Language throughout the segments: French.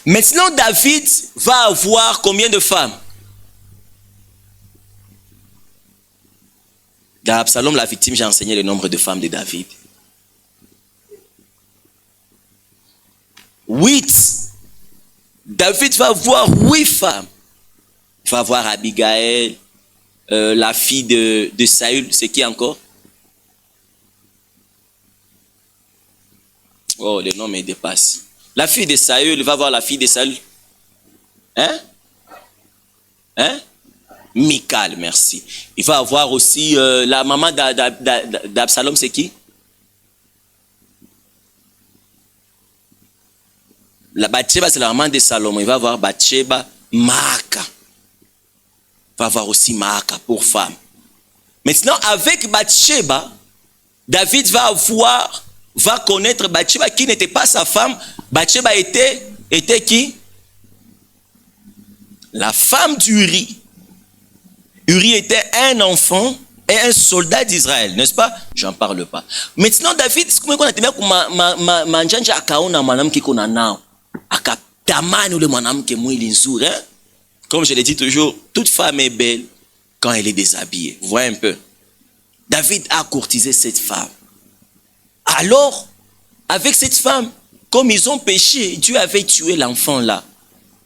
Maintenant, David va avoir combien de femmes? Dans Absalom, la victime, j'ai enseigné le nombre de femmes de David. 8. David va avoir 8 femmes. Il va avoir Abigail, la fille de Saül. C'est qui encore? Oh, le nom me dépasse. La fille de Saül, il va voir la fille de Saül. Michal, merci. Il va avoir aussi la maman d'Absalom, c'est qui? La Bathsheba, c'est la maman de Salomon. Il va avoir Bathsheba, Maaka. Il va avoir aussi Maaka pour femme. Maintenant, avec Bathsheba, David va connaître Bathsheba qui n'était pas sa femme. Bathsheba était qui? La femme d'Uri. Uri était un enfant et un soldat d'Israël, n'est-ce pas? J'en parle pas. Maintenant, David, comme je l'ai dit toujours, toute femme est belle quand elle est déshabillée. Vous voyez un peu? David a courtisé cette femme. Alors, avec cette femme, comme ils ont péché, Dieu avait tué l'enfant là.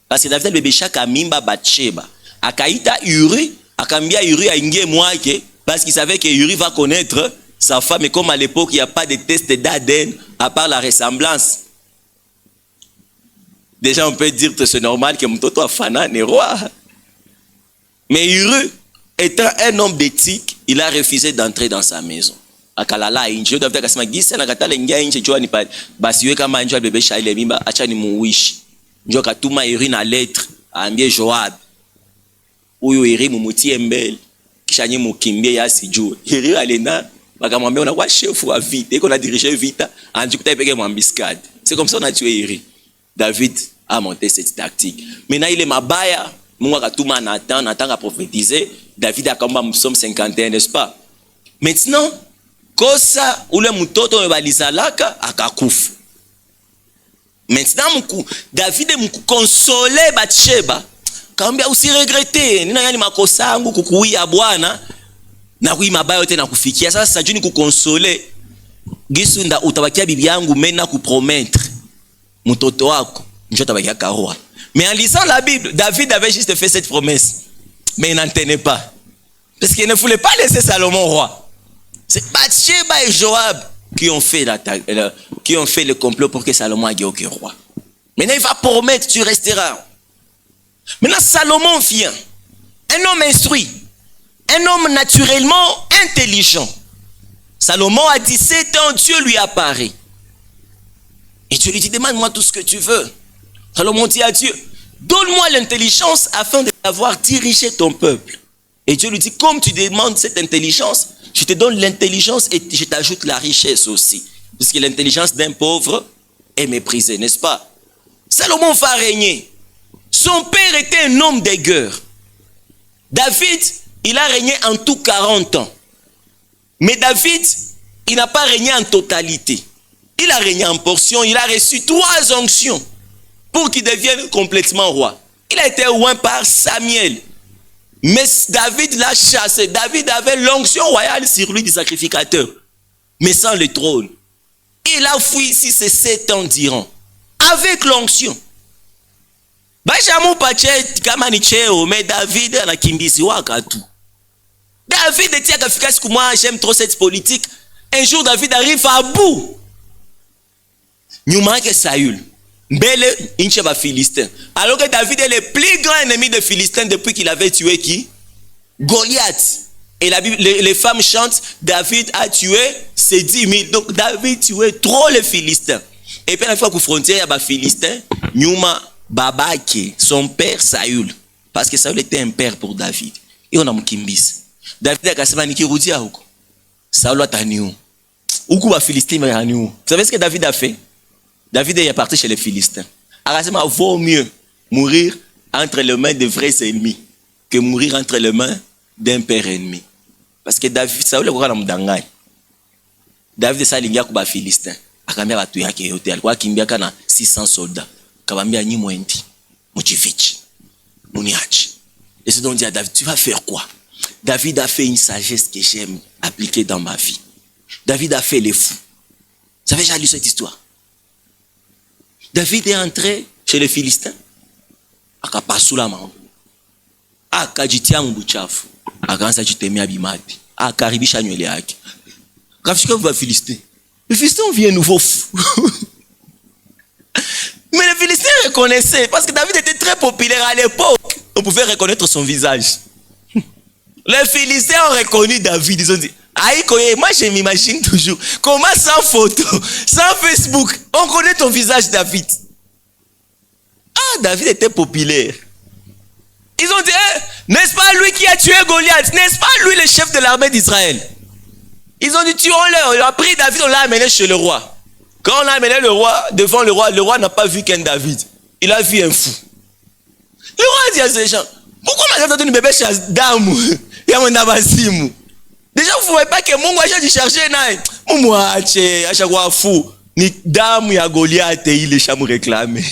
Parce que David a bébé chaque amimba Bathsheba. Akaïta Uri, akambia Uri a ingie mwake, parce qu'il savait que Uri va connaître sa femme. Et comme à l'époque, il n'y a pas de test d'ADN à part la ressemblance. Déjà, on peut dire que c'est normal que Mtoto Afana n'est roi. Mais Uri, étant un homme d'éthique, il a refusé d'entrer dans sa maison. Akalala inje David akasema gisa na katala ingia inje jua ni pale basi weka kama nje bebe shaile mimba acha ni muwishi njo katuma Eri na lettre aambie Joab huyu Eri mumutie mbele kisha nyi mukimbie yasi juu Eri alena bakamwambia unakuwa chef wa vita iko na diriger vita anjikuta ipeke mwambiscade. C'est comme ça on a tué Eri. David a monté cette tactique. Maintenant il est mabaya Mungu akatuma Nathan a prophétisé. David a kamba Psaume 51, n'est-ce pas? Maintenant kosa ule mtoto mebalizalaka akakufa. Maintenant David mkukonsole Bathsheba kaambia usiregrete nina yani makosa yangu kukuia Bwana na kui mabaya yote na kufikia sasa juni kukonsole gisunda utabakia bibi yangu mena kupromettre mtoto wako njoo tabakia karoa. Mais en lisant la Bible, David avait juste fait cette promesse mais il n'en tenait pas parce qu'il ne voulait pas laisser Salomon roi. C'est Bathsheba et Joab qui ont fait le complot pour que Salomon aille au roi. Maintenant, il va promettre, tu resteras. Maintenant, Salomon vient. Un homme instruit. Un homme naturellement intelligent. Salomon a 17 ans, Dieu lui apparaît. Et Dieu lui dit, demande-moi tout ce que tu veux. Salomon dit à Dieu, donne-moi l'intelligence afin de savoir diriger ton peuple. Et Dieu lui dit, comme tu demandes cette intelligence, je te donne l'intelligence et je t'ajoute la richesse aussi. Parce que l'intelligence d'un pauvre est méprisée, n'est-ce pas? Salomon va régner. Son père était un homme de guerre. David, il a régné en tout 40 ans. Mais David, il n'a pas régné en totalité. Il a régné en portion. Il a reçu 3 onctions pour qu'il devienne complètement roi. Il a été oint par Samuel. Mais David l'a chassé. David avait l'onction royale sur lui du sacrificateur. Mais sans le trône. Il a fui ici ces 7 ans durant. Avec l'onction. Mais David a kimbisi wakatu. David était efficace que moi j'aime trop cette politique. Un jour David arrive à bout. Nyuma ke Saül. Mbele inche ba Philistin. Alors que David est le plus grand ennemi de Philistin depuis qu'il avait tué qui? Goliath. Et la Bible, les femmes chantent, David a tué ses 10 000. Donc David tuait trop les Philistins. Et puis la fois qu'au frontière, il y a ba Philistin, Nyuma Babake, son père Saül. Parce que Saül était un père pour David. Et on a mkimbis. David a kasema nikirudia huko. Saül a taniu. Huko ba Philistin va taniu. Vous savez ce que David a fait? David est parti chez les Philistins. Il vaut mieux mourir entre les mains de vrais ennemis que mourir entre les mains d'un père ennemi. Parce que David, Saül est mdanganya. David est salingia kuba Philistin. Akambia watu yake yote alikuwa akimbia kana 600 soldats. Kabambia ni mwendi. Mochifichi. Muniachi. Et c'est donc dit à David, tu vas faire quoi? David a fait une sagesse que j'aime appliquer dans ma vie. David a fait les fous. Vous avez déjà lu cette histoire? David est entré chez les Philistins. Akapasula maombi. Akajitia mbuchafu. Akaanza jitemea bimati. Akaribisha nywele yake. Kafika kwa Philistins. Les Philistins viennent nouveau fou. Mais les Philistins reconnaissaient, parce que David était très populaire à l'époque. On pouvait reconnaître son visage. Les Philistins ont reconnu David. Ils ont dit, moi je m'imagine toujours, comment sans photo, sans Facebook, on connaît ton visage, David. Ah, David était populaire. Ils ont dit, n'est-ce pas lui qui a tué Goliath? N'est-ce pas lui le chef de l'armée d'Israël? Ils ont dit, tuons-le. On a pris David, on l'a amené chez le roi. Quand on a amené le roi devant le roi n'a pas vu qu'un David. Il a vu un fou. Le roi a dit à ces gens, pourquoi vous avez donné un bébé chez Dame? Il y a un abasimu. Déjà, vous ne voyez pas que mon gars, j'ai cherché, moi, à chaque fois fou. Ni Dame, il y a Goliath et il est chamou réclamé.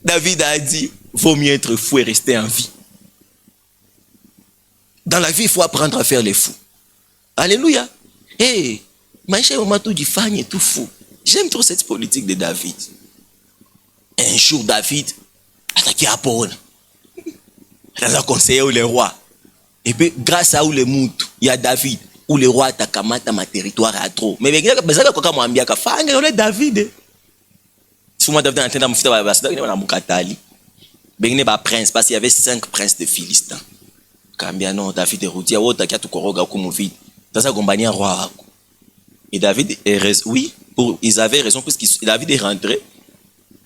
David a dit, vaut mieux être fou et rester en vie. Dans la vie, il faut apprendre à faire les fous. Alléluia. Hey, maïcha moment tout du fan et tout fou. J'aime trop cette politique de David. Un jour, David attaqué à Paul. Il a conseillé le roi. Et puis, grâce à où le moutou, il y a David, où le roi a kamata ma territoire à trop. Mais il y a David. Si moi, David a entendu mon fils, il y a Moukatali. Il y a prince, parce qu'il y avait 5 princes de Philistins. Kambia non, David est routier, il y a tout koroga comme vide. Dans sa compagnie, roi. Et David est raison. Oui, ils avaient raison, parce que David est rentré.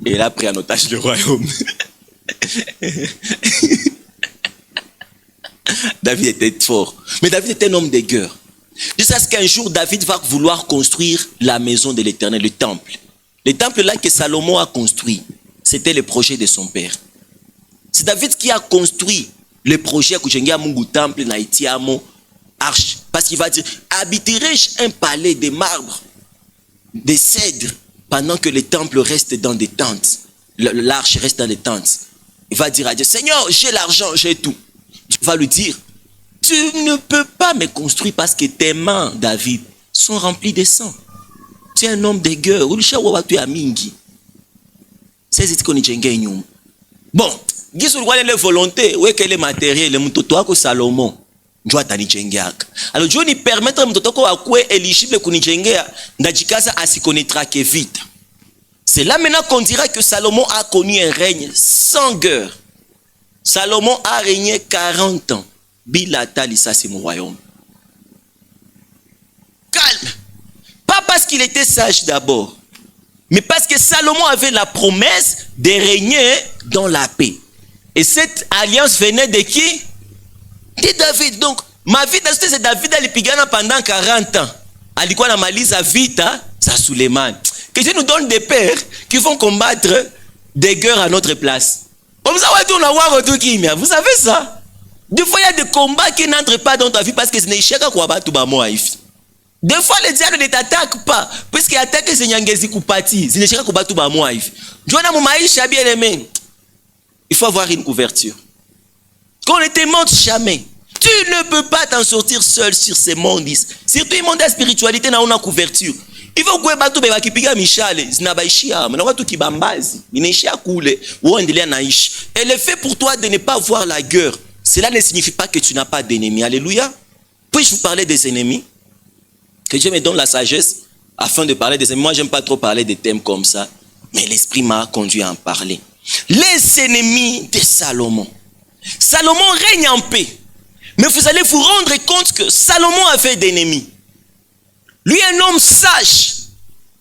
Et il a pris en otage le royaume. David était fort. Mais David était un homme de guerre. Jusqu'à ce qu'un jour, David va vouloir construire la maison de l'Éternel, le temple. Le temple là que Salomon a construit, c'était le projet de son père. C'est David qui a construit le projet Kuchengia Mungu temple na itiamo arche. Parce qu'il va dire, habiterai-je un palais de marbre, de cèdre, pendant que le temple reste dans des tentes, l'arche reste dans des tentes. Il va dire à Dieu, Seigneur, j'ai l'argent, j'ai tout. Dieu va lui dire, tu ne peux pas me construire parce que tes mains, David, sont remplies de sang. Tu es un homme de guerre. Bon, les volontés, où est que les matériels, les moutons, Salomon. Alors Dieu nous permet de éligible à vite. C'est là maintenant qu'on dira que Salomon a connu un règne sans guerre. Salomon a régné 40 ans. Bilata lisa c'est mon royaume. Calme. Pas parce qu'il était sage d'abord, mais parce que Salomon avait la promesse de régner dans la paix. Et cette alliance venait de qui? De David. Donc, ma vie c'est David alipigana pendant 40 ans. Alikuwa na maliza vita za Suleiman. Que Dieu nous donne des pères qui vont combattre des guerres à notre place. Vous savez ça? Des fois, il y a des combats qui n'entrent pas dans ta vie parce que ce n'est pas quoi battre tout moi. Des fois, le diable ne t'attaque pas. Puisqu'il attaque ces nyangezi kupati. Ce n'est pas quoi battre tout moi. Bien aimé. Il faut avoir une couverture. Qu'on ne te montre jamais. Tu ne peux pas t'en sortir seul sur ces mondes. Surtout le monde de la spiritualité, n'a une couverture. Il faut que batu beba kipiga mishale zinabaishia na watu kibambazi inaishia kule uendelea naishi. Et le fait pour toi de ne pas voir la guerre, cela ne signifie pas que tu n'as pas d'ennemis. Alléluia. Puis-je vous parler des ennemis? Que Dieu me donne la sagesse afin de parler des ennemis. Moi, j'aime pas trop parler des thèmes comme ça, mais l'esprit m'a conduit à en parler. Les ennemis de Salomon. Salomon règne en paix. Mais vous allez vous rendre compte que Salomon avait d'ennemis. Lui, un homme sage,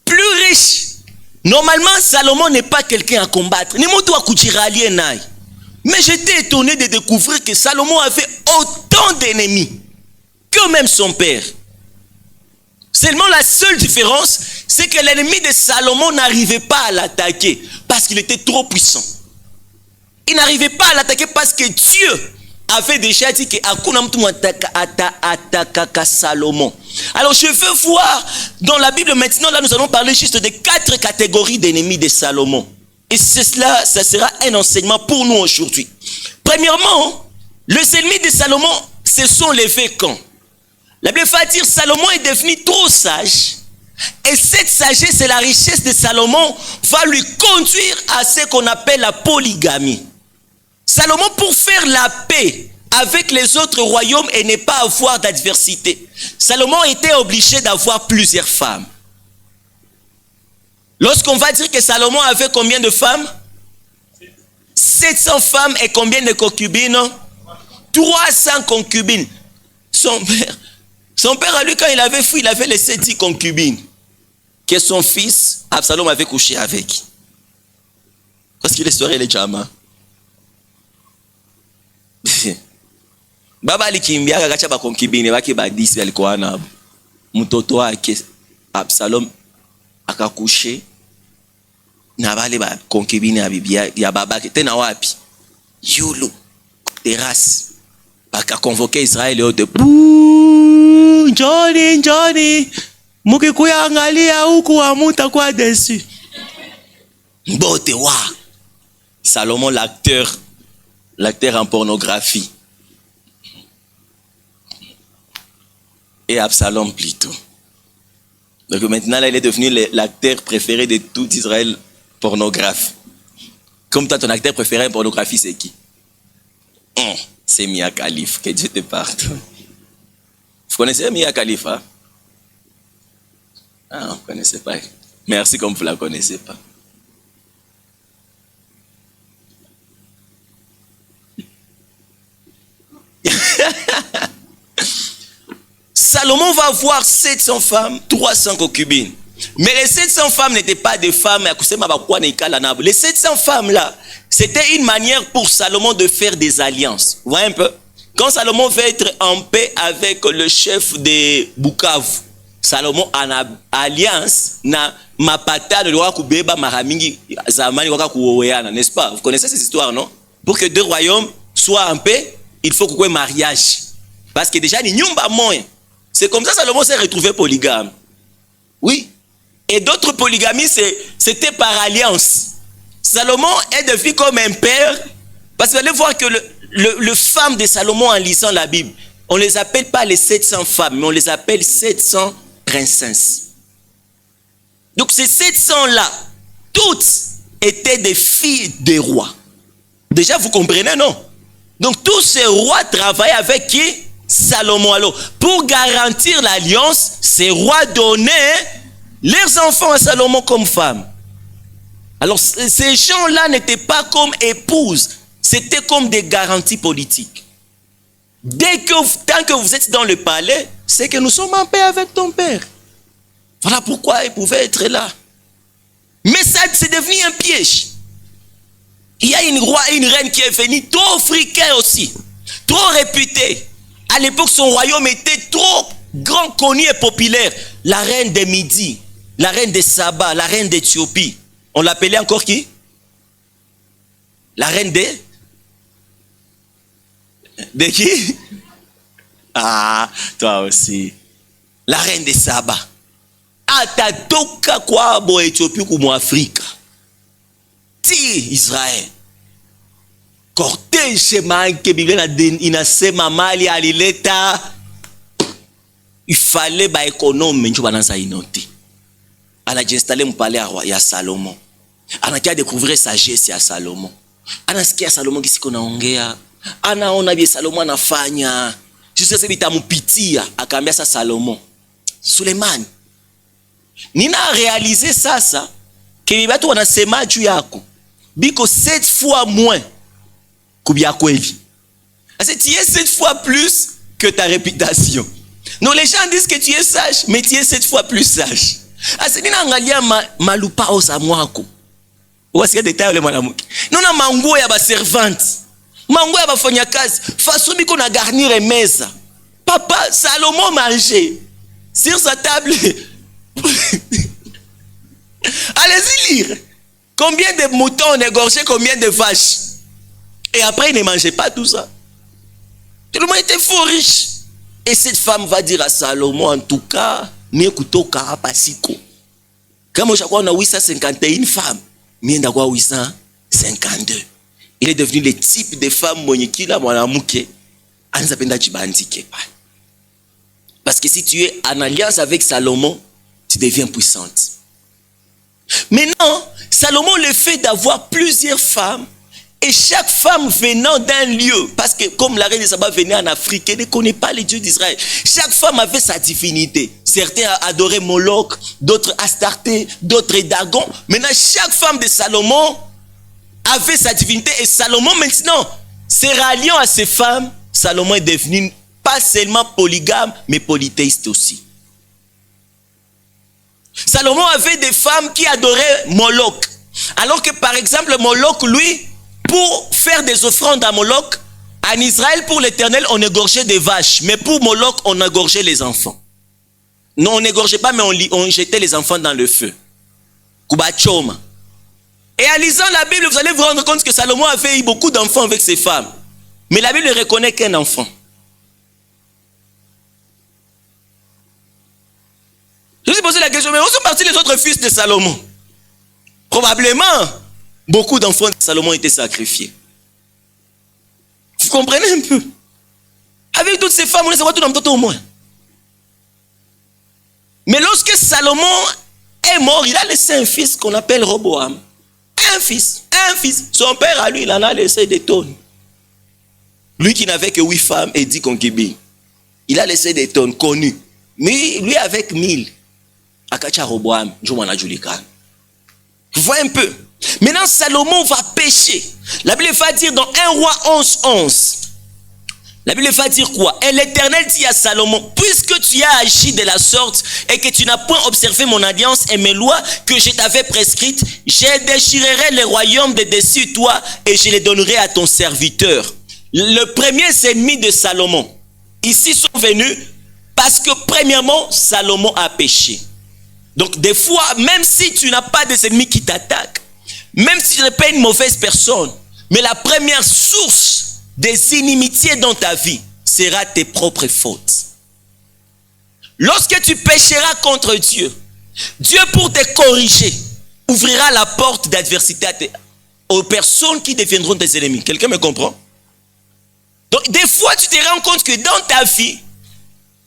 plus riche. Normalement, Salomon n'est pas quelqu'un à combattre. Mais j'étais étonné de découvrir que Salomon avait autant d'ennemis que même son père. Seulement la seule différence, c'est que l'ennemi de Salomon n'arrivait pas à l'attaquer parce qu'il était trop puissant. Il n'arrivait pas à l'attaquer parce que Dieu avait déjà dit que Akuna mtu attaque Salomon. Alors je veux voir dans la Bible maintenant, là nous allons parler juste de 4 catégories d'ennemis de Salomon. Et cela, ça sera un enseignement pour nous aujourd'hui. Premièrement, les ennemis de Salomon se sont levés quand? La Bible va dire Salomon est devenu trop sage. Et cette sagesse et la richesse de Salomon va lui conduire à ce qu'on appelle la polygamie. Salomon, pour faire la paix avec les autres royaumes et ne pas avoir d'adversité, Salomon était obligé d'avoir plusieurs femmes. Lorsqu'on va dire que Salomon avait combien de femmes? 700 femmes et combien de concubines? 300 concubines. Son père à lui, quand il avait fui, il avait laissé 10 concubines que son fils Absalom avait couché avec. Parce que l'histoire est jama. Baba alikimbia akacha ba concubine baki ba 10 alikuwa nabo. Mtoto wake Absalom akakushe na wale ba concubine ya bibia ya babake tena wapi? Yulu terrasse. Baka convoquer Israël yote. Njoni mukikuya angalia huku amuta kwa dessus. Mbote wa Salomon l'acteur en pornographie. Et Absalom plutôt. Donc maintenant là, il est devenu l'acteur préféré de tout Israël pornographe. Comme toi, ton acteur préféré en pornographie, c'est qui? C'est Mia Khalifa. Que Dieu te pardonne. Vous connaissez Mia Khalifa? Ah, vous ne connaissez pas. Merci comme vous ne la connaissez pas. Salomon va avoir 700 femmes, 300 concubines. Mais les 700 femmes n'étaient pas des femmes. Les 700 femmes là, c'était une manière pour Salomon de faire des alliances. Vous voyez un peu? Quand Salomon veut être en paix avec le chef de Bukavu, Salomon a une alliance na mapata de loi kubeba maramingi zamani waka kuoweana, n'est-ce pas? Vous connaissez cette histoire, non? Pour que deux royaumes soient en paix, il faut qu'il y ait mariage. Parce que déjà, il n'y a pas moyen. C'est comme ça que Salomon s'est retrouvé polygame. Oui. Et d'autres polygamies, c'était par alliance. Salomon est devenu comme un père. Parce que vous allez voir que le femme de Salomon, en lisant la Bible, on ne les appelle pas les 700 femmes, mais on les appelle 700 princesses. Donc ces 700-là, toutes étaient des filles des rois. Déjà, vous comprenez, non? Donc tous ces rois travaillaient avec qui? Salomon. Alors, pour garantir l'alliance, ces rois donnaient leurs enfants à Salomon comme femmes. Alors, ces gens-là n'étaient pas comme épouses, c'était comme des garanties politiques. Tant que vous êtes dans le palais, c'est que nous sommes en paix avec ton père. Voilà pourquoi ils pouvaient être là. Mais ça, c'est devenu un piège. Il y a une reine qui est venue trop friquée aussi, trop réputée. À l'époque, son royaume était trop grand, connu et populaire. La reine de Midi, la reine de Saba, la reine d'Éthiopie. On l'appelait encore qui? La reine de qui? Ah, toi aussi. La reine de Saba. Atatoka kwa bo Éthiopie kumu Afrika. Ti Israël. Cortège manque Biblia inasema mali alileta. Il fallait ba économe njo bananza inoti. Anajiinstaller mpale ya Salomon. Anakia découvrir sagesse ya Salomon. Anasikia Salomon kisiko naongea. Anaona bie Salomon anafanya. Sisi bitamupitia akaambia sa Salomon. Suleiman. Nina réalisé ça que watu wanasema juu yako. Biko 7 fois moins kubia kweli. Tu es 7 fois plus que ta réputation. Non, les gens disent que tu es sage, mais tu es 7 fois plus sage. Nina angalia malupa osa mwako. Wasikia détail le mwanamke. Nona manguo ya ba servante. Manguo ya bafanyakazi. Façon biko na garnir mesa. Papa Salomon mangeait sur sa table. Allez-y lire. Combien de moutons on égorgeait, combien de vaches. Et après, il ne mangeait pas tout ça. Tout le monde était fort riche. Et cette femme va dire à Salomon, en tout cas, Miekuto Karapasiko. Comme on a 851 femmes. mienda kwa 852. Il est devenu le type de femme mwenyekila mwanamuke anza penda chibandike pale. Parce que si tu es en alliance avec Salomon, tu deviens puissante. Maintenant, Salomon le fait d'avoir plusieurs femmes, et chaque femme venant d'un lieu, parce que comme la reine de Saba venait en Afrique, elle ne connaît pas les dieux d'Israël. Chaque femme avait sa divinité. Certains adoraient Moloch, d'autres Astarté, d'autres Dagon. Maintenant, chaque femme de Salomon avait sa divinité, et Salomon maintenant, se ralliant à ces femmes, Salomon est devenu pas seulement polygame, mais polythéiste aussi. Salomon avait des femmes qui adoraient Moloch. Alors que par exemple, Moloch, lui, pour faire des offrandes à Moloch, en Israël, pour l'Éternel, on égorgeait des vaches. Mais pour Moloch, on égorgeait les enfants. Non, on n'égorgeait pas, mais on jetait les enfants dans le feu. Kubachoma. Et en lisant la Bible, vous allez vous rendre compte que Salomon avait eu beaucoup d'enfants avec ses femmes. Mais la Bible ne reconnaît qu'un enfant. Je me suis posé la question, mais où sont partis les autres fils de Salomon? Probablement, beaucoup d'enfants de Salomon étaient sacrifiés. Vous comprenez un peu? Avec toutes ces femmes, on les a tout dans le au moins. Mais lorsque Salomon est mort, il a laissé un fils qu'on appelle Roboam. Un fils. Son père à lui, il en a laissé des tonnes. Lui qui n'avait que 8 femmes et 10 concubines. Il a laissé des tonnes connues. Mais lui avec 1000. Akacha Roboam, Julikan. Vous voyez un peu. Maintenant, Salomon va pécher. La Bible va dire dans 1 Roi 11:11. La Bible va dire quoi? Et l'Éternel dit à Salomon, puisque tu as agi de la sorte et que tu n'as point observé mon alliance et mes lois que je t'avais prescrites, je déchirerai les royaumes de dessus toi et je les donnerai à ton serviteur. Le premier ennemi de Salomon, ici sont venus parce que premièrement, Salomon a péché. Donc des fois, même si tu n'as pas des ennemis qui t'attaquent, même si tu n'es pas une mauvaise personne, mais la première source des inimitiés dans ta vie sera tes propres fautes. Lorsque tu pécheras contre Dieu, Dieu pour te corriger ouvrira la porte d'adversité aux personnes qui deviendront tes ennemis. Quelqu'un me comprend? Donc des fois tu te rends compte que dans ta vie,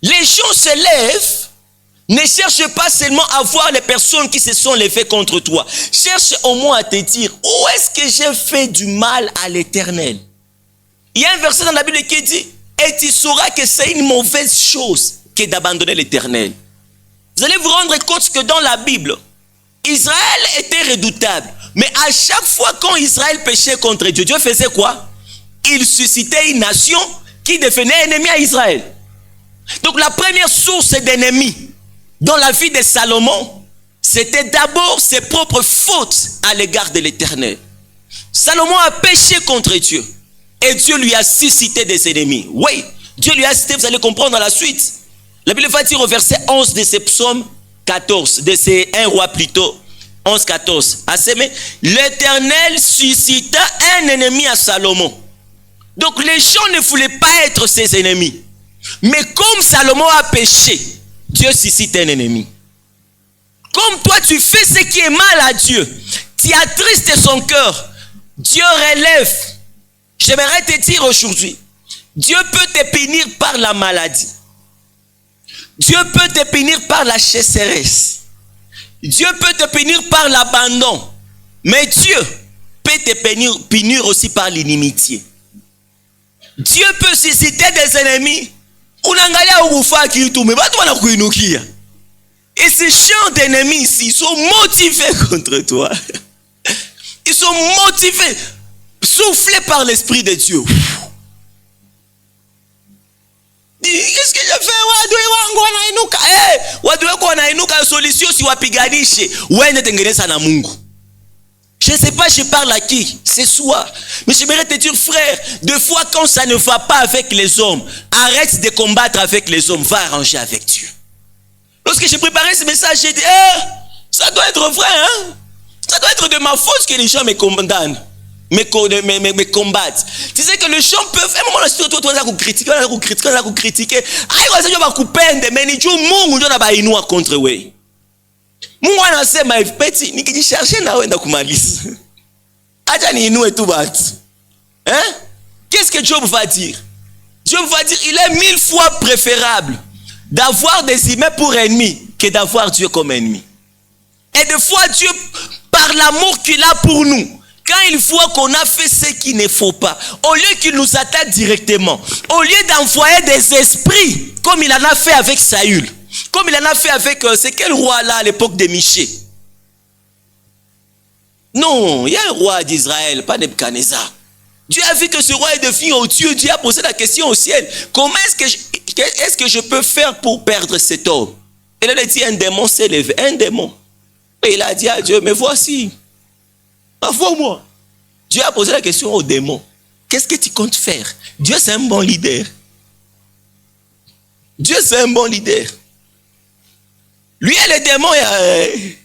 les gens se lèvent. Ne cherche pas seulement à voir les personnes qui se sont levées contre toi. Cherche au moins à te dire, où est-ce que j'ai fait du mal à l'Éternel? Il y a un verset dans la Bible qui dit, et tu sauras que c'est une mauvaise chose que d'abandonner l'Éternel. Vous allez vous rendre compte que dans la Bible, Israël était redoutable. Mais à chaque fois quand Israël péchait contre Dieu, Dieu faisait quoi? Il suscitait une nation qui devenait ennemie à Israël. Donc la première source d'ennemis dans la vie de Salomon, c'était d'abord ses propres fautes à l'égard de l'Éternel. Salomon a péché contre Dieu. Et Dieu lui a suscité des ennemis. Oui, Dieu lui a suscité, vous allez comprendre dans la suite. La Bible va dire au verset 11 de ce psaume 14, de ces 1 Roi plutôt, 11, 14. L'Éternel suscita un ennemi à Salomon. Donc les gens ne voulaient pas être ses ennemis. Mais comme Salomon a péché, Dieu suscite un ennemi. Comme toi tu fais ce qui est mal à Dieu, tu attristes son cœur, Dieu relève. J'aimerais te dire aujourd'hui, Dieu peut te punir par la maladie. Dieu peut te punir par la sécheresse. Dieu peut te punir par l'abandon. Mais Dieu peut te punir aussi par l'inimitié. Dieu peut susciter des ennemis. Et ces gens d'ennemis ici, ils sont motivés contre toi. Ils sont motivés, soufflés par l'Esprit de Dieu. Qu'est-ce que je fais? Je ne sais pas, je parle à qui ce soir. Mais j'aimerais te dire, frère, deux fois quand ça ne va pas avec les hommes, arrête de combattre avec les hommes, va arranger avec Dieu. Lorsque j'ai préparé ce message, j'ai dit, ça doit être vrai, hein? Ça doit être de ma faute que les gens me condamnent, me combattent. Tu sais que les gens peuvent, à un moment donné, toi, critiquer, critiquer. Ah, ils vont couper, mais ils disent, contre eux. Mungu anasema hivi, Peti, nikijisharge na wenda kumaliza. Acha niinue tu batu. Hein? Qu'est-ce que Job va dire? Job va dire, il est 1000 fois préférable d'avoir des humains pour ennemis que d'avoir Dieu comme ennemi. Et des fois, Dieu, par l'amour qu'il a pour nous, quand il voit qu'on a fait ce qu'il ne faut pas, au lieu qu'il nous attaque directement, au lieu d'envoyer des esprits, comme il en a fait avec Saül, comme il en a fait avec, c'est quel roi là à l'époque de Michée? Non, il y a un roi d'Israël, pas Nebuchadnezzar. Dieu a vu que ce roi est devenu odieux. Dieu a posé la question au ciel. Comment est-ce que je peux faire pour perdre cet homme? Et là, il a dit, un démon s'est levé. Un démon. Et il a dit à Dieu, mais voici, envoie-moi. Dieu a posé la question au démon. Qu'est-ce que tu comptes faire? Dieu, c'est un bon leader. Dieu, c'est un bon leader. Lui et le démon,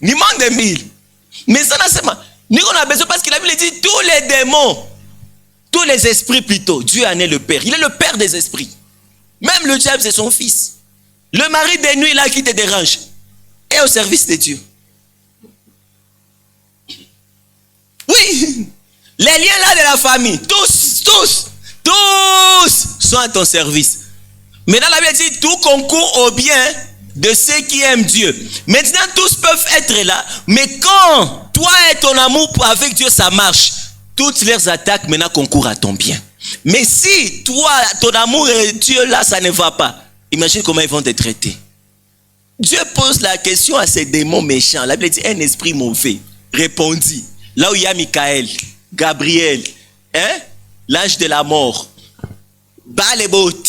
il manque de 1000. Mais ça, nous, on a besoin parce qu'il a dit, tous les démons, tous les esprits plutôt, Dieu en est le père. Il est le père des esprits. Même le diable, c'est son fils. Le mari des nuits là qui te dérange est au service de Dieu. Oui, les liens là de la famille, tous sont à ton service. Maintenant, la Bible dit, tout concourt au bien de ceux qui aiment Dieu. Maintenant, tous peuvent être là, mais quand toi et ton amour avec Dieu, ça marche, toutes leurs attaques maintenant concourent à ton bien. Mais si toi, ton amour et Dieu là, ça ne va pas, imagine comment ils vont te traiter. Dieu pose la question à ces démons méchants. La Bible dit, un esprit mauvais répondit. Là où il y a Michael, Gabriel, hein, l'ange de la mort, Balebot.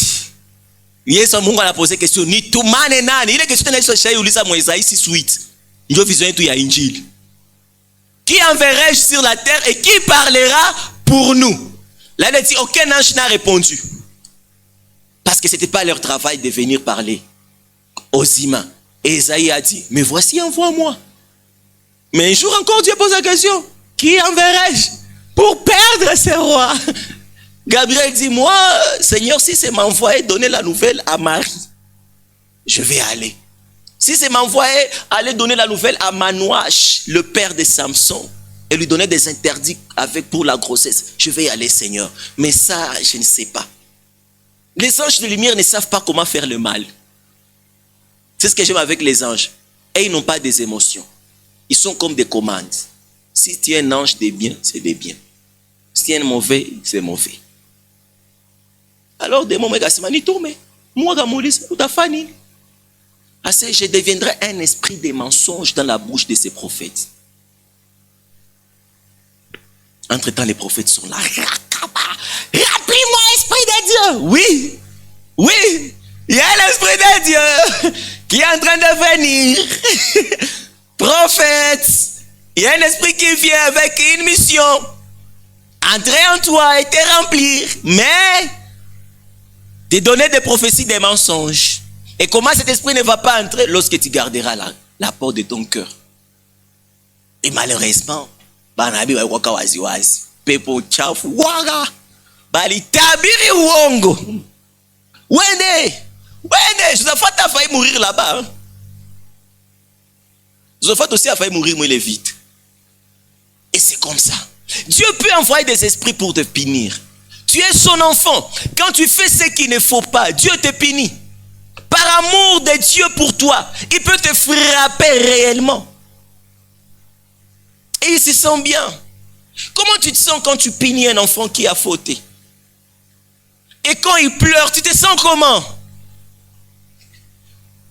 Yesu Mungu anaposé question, ni tumane nani? Ile question tunayoshauri uliza Moïse 6:8. Ndio vision yetu ya injili. Qui enverrai-je sur la terre et qui parlera pour nous? Là, il dit, aucun ange n'a répondu. Parce que ce n'était pas leur travail de venir parler aux humains. Et Esaïe a dit, mais voici, envoie-moi. Mais un jour encore, Dieu pose la question, qui enverrai-je pour perdre ces rois? Gabriel dit, moi, Seigneur, si c'est m'envoyer donner la nouvelle à Marie, je vais aller. Si c'est m'envoyer aller donner la nouvelle à Manouach, le père de Samson, et lui donner des interdits pour la grossesse, je vais y aller, Seigneur. Mais ça, je ne sais pas. Les anges de lumière ne savent pas comment faire le mal. C'est ce que j'aime avec les anges. Et ils n'ont pas des émotions. Ils sont comme des commandes. Si tu es un ange des biens, c'est des biens. Si tu es un mauvais, c'est mauvais. Alors, des moments, je deviendrai un esprit de mensonge dans la bouche de ces prophètes. Entre-temps, les prophètes sont là. Remplis-moi, esprit de Dieu. Oui, oui, il y a l'esprit de Dieu qui est en train de venir. Prophète, il y a un esprit qui vient avec une mission. Entrer en toi et te remplir. Mais te donner des prophéties, des mensonges. Et comment cet esprit ne va pas entrer? Lorsque tu garderas la porte de ton cœur. Et malheureusement, banabi wako waziwazi. Pepo chafu waga. Bali tabiri uongo. Wende, Josaphat a failli mourir là-bas. Hein? Josaphat aussi a failli mourir, mais il est vite. Et c'est comme ça. Dieu peut envoyer des esprits pour te punir. Tu es son enfant. Quand tu fais ce qu'il ne faut pas, Dieu te punit. Par amour de Dieu pour toi, il peut te frapper réellement. Et il se sent bien. Comment tu te sens quand tu punis un enfant qui a fauté? Et quand il pleure, tu te sens comment?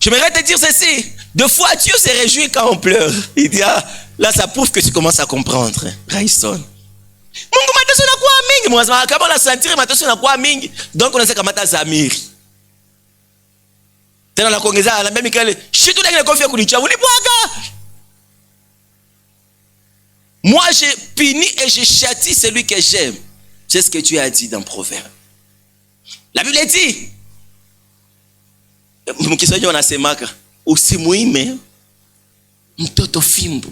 J'aimerais te dire ceci. Deux fois, Dieu se réjouit quand on pleure. Il dit, ah, là, ça prouve que tu commences à comprendre. Raison. Mungu mateso na kwa mingi. Mwazima, kama la sentire mateso na kwa mingi. Donc, on a kamata zamiri. Tena la kuongeza, la même Michael, shitu na kile kofia kulicha, ulipwaga. Moi, je punis et je châtie celui que j'aime. C'est ce que Dieu a dit dans Proverbe. La Bible dit, mkisonyo wanasemaka, usimuime mtoto fimbo.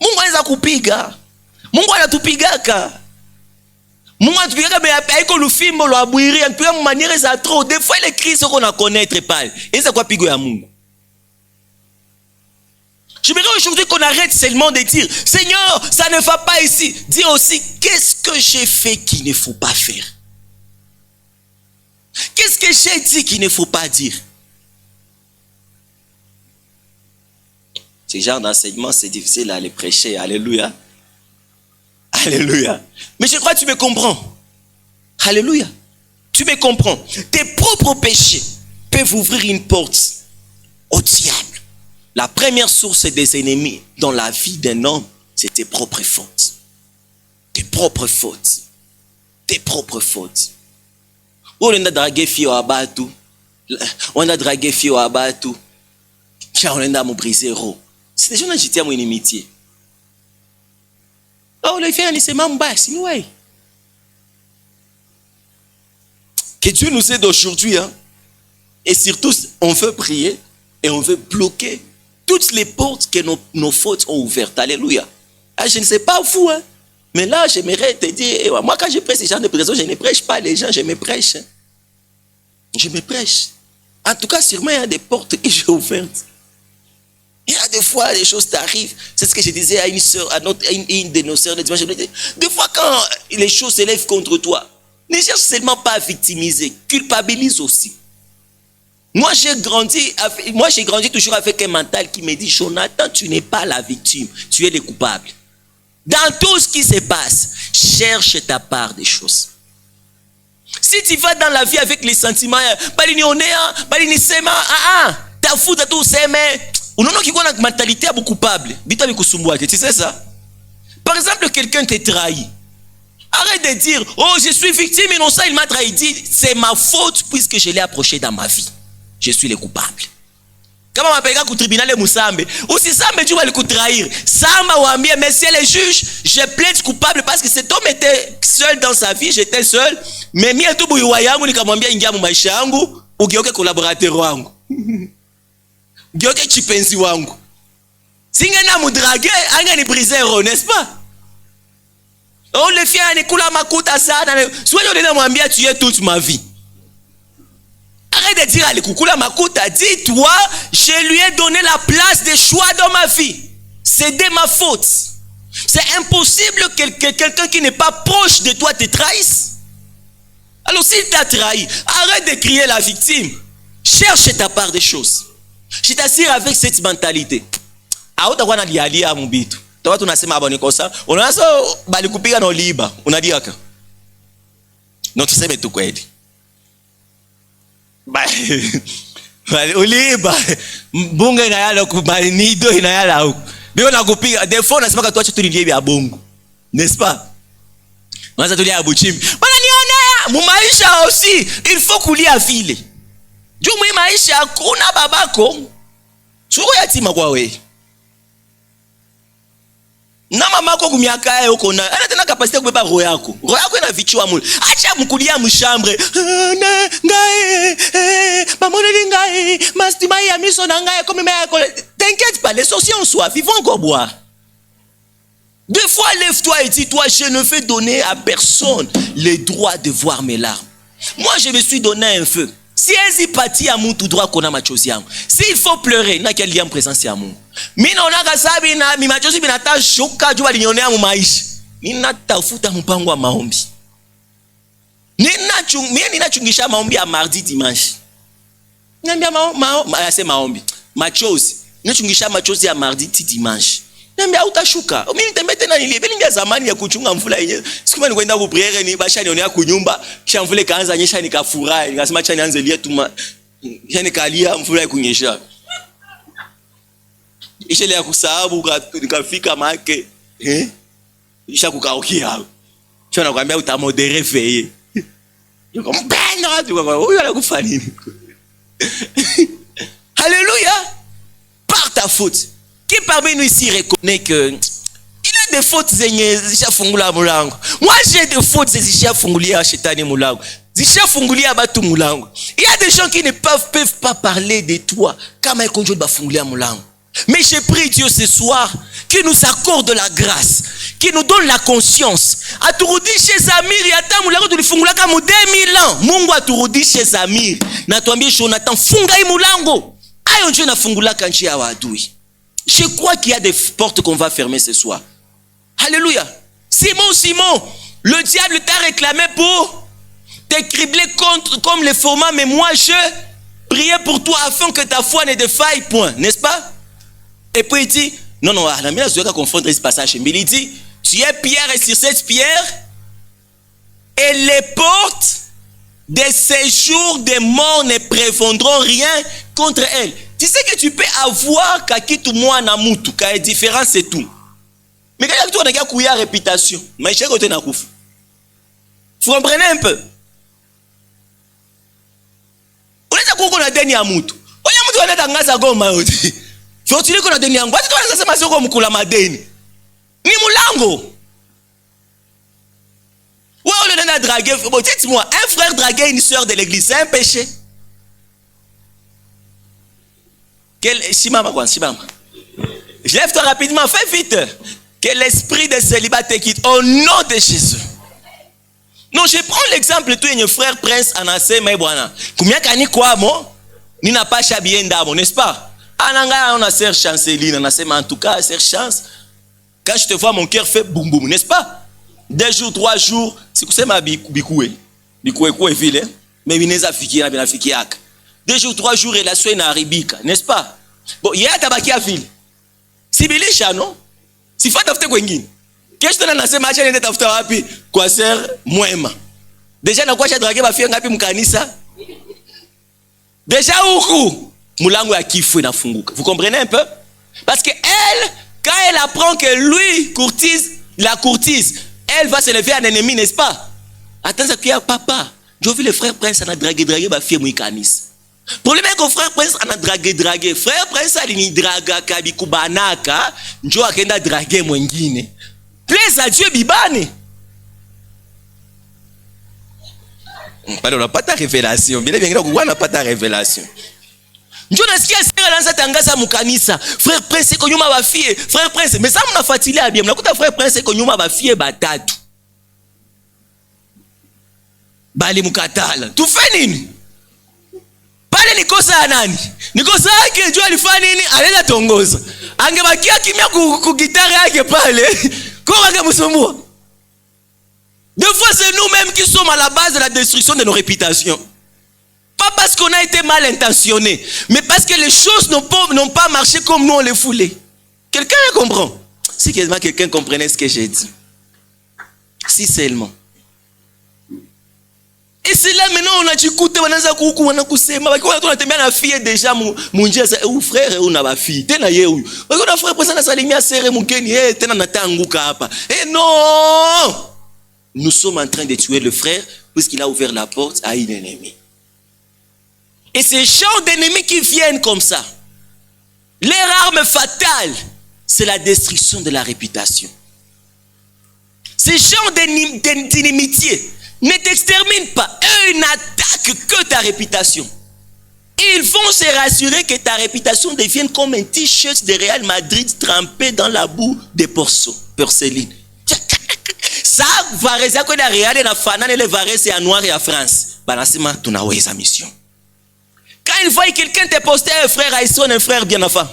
Mungu anaweza kupiga. Mungu anatupigaka. Mungu anatupigaka mais haiko lufimbo lwa bwiri, anatupiga mu manière za trop. Des fois les cris qu'on a connaître pas. Et c'est quoi pigo ya Mungu? J'aimerais aujourd'hui qu'on arrête seulement de dire, Seigneur, ça ne va pas ici. Dis aussi, qu'est-ce que j'ai fait qu'il ne faut pas faire? Qu'est-ce que j'ai dit qu'il ne faut pas dire? Ce genre d'enseignement, c'est difficile à les prêcher. Alléluia. Alléluia. Mais je crois que tu me comprends. Alléluia. Tu me comprends. Tes propres péchés peuvent ouvrir une porte au diable. La première source des ennemis dans la vie d'un homme, c'est tes propres fautes. Tes propres fautes. Tes propres fautes. On a dragué fio à Batu. On a dragué fio à Batu. On a brisé ro. C'est déjà une j'étais à mon inimitié. Oh, les filles, c'est même bas, c'est ouais. Que Dieu nous aide aujourd'hui, hein. Et surtout, on veut prier et on veut bloquer toutes les portes que nos fautes ont ouvertes. Alléluia. Ah, je ne sais pas vous, hein. Mais là, j'aimerais te dire, moi quand je prêche ces gens de prison, je ne prêche pas les gens, je me prêche. Hein. Je me prêche. En tout cas, sûrement, il y a des portes que j'ai ouvertes. Il y a des fois, des choses t'arrivent. C'est ce que je disais à une soeur, à une de nos sœurs de dimanche. Des fois, quand les choses s'élèvent contre toi, ne cherche seulement pas à victimiser, culpabilise aussi. Moi, j'ai grandi toujours avec un mental qui me dit, Jonathan, tu n'es pas la victime, tu es le coupable. Dans tout ce qui se passe, cherche ta part des choses. Si tu vas dans la vie avec les sentiments, ta faute à tout ça, mais on a une mentalité à beaucoup coupable. Tu sais ça? Par exemple, quelqu'un t'a trahi. Arrête de dire, oh, je suis victime, et non, ça, il m'a trahi. Dit, c'est ma faute puisque je l'ai approché dans ma vie. Je suis le coupable. Comment on m'appelle au tribunal de Moussambe? Aussi, ça me dit, on va le trahir. Ça m'a dit, mais si elle est juge, je plaide coupable parce que cet homme était seul dans sa vie, j'étais seul. Mais mi tout bouyoyangu, ni kamwambia ingia mu maisha yangu, ugeuke collaborateur wangu. Ugeuke chipenzi wangu. Singena mudrage, anga ni brisero, n'est-ce pas? On le fait, on écoute ma coute à ça. Soit on est mwambia, tu es toute ma vie. Arrête de dire à l'écoukula ma coute, dis-toi, je lui ai donné la place de choix dans ma vie. C'est de ma faute. C'est impossible que quelqu'un qui n'est pas proche de toi te trahisse. Alors s'il t'a trahi, arrête de crier la victime. Cherche ta part des choses. Je t'assure avec cette mentalité. Autakuwa lialia mubitu. Tawa tunasema abone kosa. Unaanza bali kupiga na oliba. Unadiaka. Na tuseme tu kweli. Oliba. Bunga inayala kubali nido inayala huko. Bio na kupiga. Defo nasema ka tuache tulilie vya bongo. N'est-ce pas? Mwanza tulia abuchimbi. Bana nionea mu maisha aussi, il faut kulia vile. Juu mu maisha kuna babako. Chuko yatima kwa wewe. Na mama yako kumiaka yao uko na ana tena capacité kubeba roho yako. Roho yako ina vichwa mule. Acha mkulia mshambre. Ngae, mamone lingae, mastima ya miso na ngae comme mais t'inquiète pas, les sorciers ont soif, ils vont encore boire. Deux fois lève-toi et dis-toi, je ne vais donner à personne le droit de voir mes larmes. Moi je me suis donné un feu. Si ezi pati à mon tout droit qu'on a machozi yangu. S'il faut pleurer, n'a quel lien présence ya Mungu. Mina onaka sabi na mi machozi binata shuka jua linyonea mu maisha. Nina tafuta mpango wa maombi. Nina chungisha maombi ya mardi dimanche. Niambia maombi. Machozi. Nina chungisha machozi ya mardi dimanche. Niambia utashuka. Mimi nitembe tena niliambia zamani ya kuchunga mvula yenyewe. Siku mimi kwenda ku priere ni basha nionea kunyumba, kisha mvula kaanza nyesha nikafurahi. Nikasema acha nianze lia tu kisha nikalia mvula ikunyesha. Isha ile ya kusahabu nikafika make, isha kukaukia. Kisha nakwambia utamodere veiller. Yuko mpenda tu kwa huyo anakufa nini? Alléluia. Par ta faute. Qui parmi nous ici reconnaît que il a des fautes zisha fungula mulango. Moi j'ai des fautes zisha fungulia shetani mulango. Zisha fungulia batu mulango. Il y a des gens qui ne peuvent pas parler de toi kama ikonjo ba fungulia mulango. Mais je prie Dieu ce soir qu'il nous accorde la grâce, qu'il nous donne la conscience. Aturudishe Zamiri hata mulango tulifungulaka mu 2000 ans. Mungu aturudishe Zamiri. Na tuambie Jonathan funga hii mulango. Ayo ndio nafungulaka njia ya adui. Je crois qu'il y a des portes qu'on va fermer ce soir. Alléluia. Simon, le diable t'a réclamé pour te cribler contre comme les formats, mais moi je priais pour toi afin que ta foi ne défaille point, n'est-ce pas? Et puis il dit, non, la mienne, je dois confondre ce passage. Mais il dit, tu es pierre et sur cette pierre, et les portes de séjour des morts ne prévendront rien contre elle. Tu sais que tu peux avoir kakitu mwana mutu, ka différence c'est tout. Mais quand tu as une réputation, mais je suis na kufu. Vous comprenez un peu? On est à quoi na deni ya mutu. On ya mutu wana ngasa goma yote. Faut tu ko na deni yangu. Ati tunaanza sema sio mkula madeni. Ni mulango. Ouais, on est à draguer. Bon, dites-moi, un frère draguer une sœur de l'église, c'est un péché? Shimama. Je lève-toi rapidement, fais vite. Que l'esprit de célibat te quitte au nom de Jésus. Non, je prends l'exemple de tout un frère prince anase maibwana. Combien kani kwa mo? Ni na pas chabien d'amo, n'est-ce pas? Ananga on a sœur Chanceline, anase en tout cas sœur Chance. Quand je te vois mon cœur fait boum boum, n'est-ce pas? 2 jours, 3 jours, c'est que c'est ma bikoué. Bikoué quoi ville, mais bineza fiki na binafiki yak. 2 jours, 3 jours relation na aribika, n'est-ce pas? Bon, il y a tabaki à ville. Si bilisha non? Si fa tafute kwengine. Kesho tena nasema acha niende tafuta wapi? Kwa sœur Mwema. Deja na kwa cha draguer ba fie ngapi mkanisa? Deja huku mulango ya kifo inafunguka. Vous comprenez un peu? Parce que elle, quand elle apprend que lui la courtise, elle va se lever un ennemi, n'est-ce pas? Attends, ça papa. J'ai vu le frère prince a dragué ba fie mkanisa. Problème est que frère prince a dragué. Frère prince a ni draga kabikubanaka, njo akenda draguer mwingine. Plaise à Dieu bibane. Pardon, on n'a pas ta révélation. Bien on n'a pas ta révélation. Njo nasikia sera lanza tangaza mukanisa. Frère prince ko nyuma ba fie. Frère prince, mais ça mnafuatilia bien. Mnakuta frère prince ko nyuma ba fie batatu. Bali mukatala. Tu fais nini? Pale ni kosa ya nani? Ni kosa yake Dieu alifanya nini? Alienda tongoza. Angebakia kimya ku gitara yake pale. Comment angemusumbua? Des fois c'est nous-mêmes qui sommes à la base de la destruction de nos réputations. Pas parce qu'on a été mal intentionné, mais parce que les choses n'ont pas marché comme nous on les voulait. Quelqu'un comprend? Si quelqu'un comprenait ce que j'ai dit. Si seulement. Et c'est là maintenant on a du coup wanaanza kuku wanakusema wakiwa tunatembea na fille déjà munjia ou frère ou na ba fille tena yeye huyu wakiwa frère pesa na salimia sere mugeni tena natanguka hapa non, nous sommes en train de tuer le frère puisqu'il a ouvert la porte à un ennemi. Et ces gens d'ennemis qui viennent comme ça, leur arme fatale c'est la destruction de la réputation. Ces gens d'inimitié ne t'exterminent pas. Eux, ils n'attaquent que ta réputation. Ils vont se rassurer que ta réputation devienne comme un t-shirt de Real Madrid trempé dans la boue de porcelaine. Ça, vareza ko na Real na fanane le varese en noir et en France. Banasema tunaweza mission. Quand ils voient quelqu'un te poster un frère Aïson, un frère bien enfant.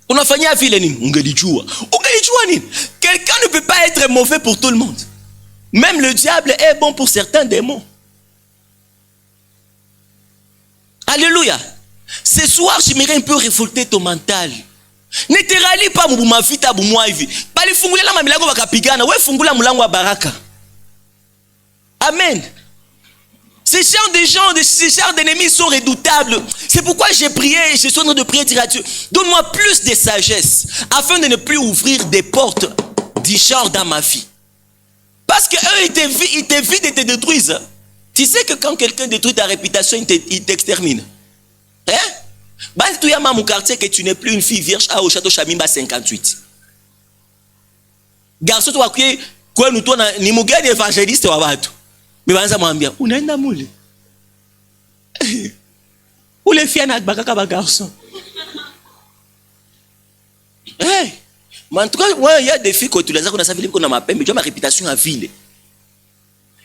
Unafanyia vile nini? Ungelijua nini? Quelqu'un ne peut pas être mauvais pour tout le monde. Même le diable est bon pour certains démons. Alléluia. Ce soir, j'aimerais un peu révolter ton mental. Ne te rallie pas mubumafita bumwa hivi. Bali fungulela mamilango bakapigana, we fungula mulango wa baraka. Amen. Ces genres d'ennemis sont redoutables. C'est pourquoi j'ai prié, je suis en train de prier, dire à Dieu, donne-moi plus de sagesse, afin de ne plus ouvrir des portes du genre dans ma vie. Parce qu'eux, ils t'évitent et te détruisent. Tu sais que quand quelqu'un détruit ta réputation, il t'extermine. Hein? Bah, tu y a mon quartier que tu n'es plus une fille vierge au château Chamimba 58. Garçon, tu vois quoi nous toi ni mugani évangéliste wa watu. Mais banza mwambia, unaenda mule. Ule fia na bakaka ba garçon. Hey! Mais en tout cas, il y a des filles que tu les as qu'on a savait qu'on a ma peine, mais tu as ma réputation à ville.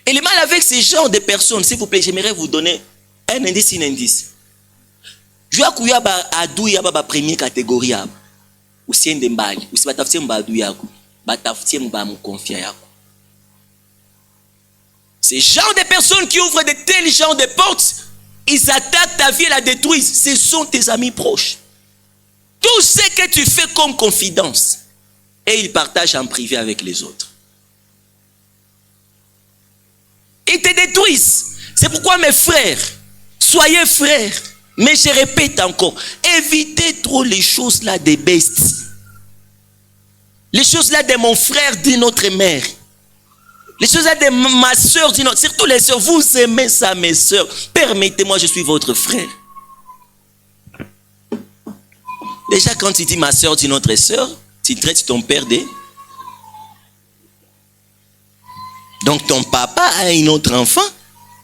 Et le mal avec ces genres de personnes, s'il vous plaît, j'aimerais vous donner un indice, Je vais couiller ba adui ya ba première catégorie ya. Usiende mbali, usibatafutie mbadui yako, batafutie mba mkonfia yako. Ces gens de personnes qui ouvrent de tels genres de portes, ils attaquent ta vie et la détruisent. Ce sont tes amis proches. Tout ce que tu fais comme confidence, et ils partagent en privé avec les autres. Ils te détruisent. C'est pourquoi mes frères, soyez frères. Mais je répète encore, évitez trop les choses là des besties. Les choses là de mon frère, de notre mère. Les choses là de ma soeur, surtout les soeurs. Vous aimez ça, mes soeurs. Permettez-moi, je suis votre frère. Déjà, quand tu dis ma soeur, dis notre soeur, tu traites ton père de... Donc, ton papa a un autre enfant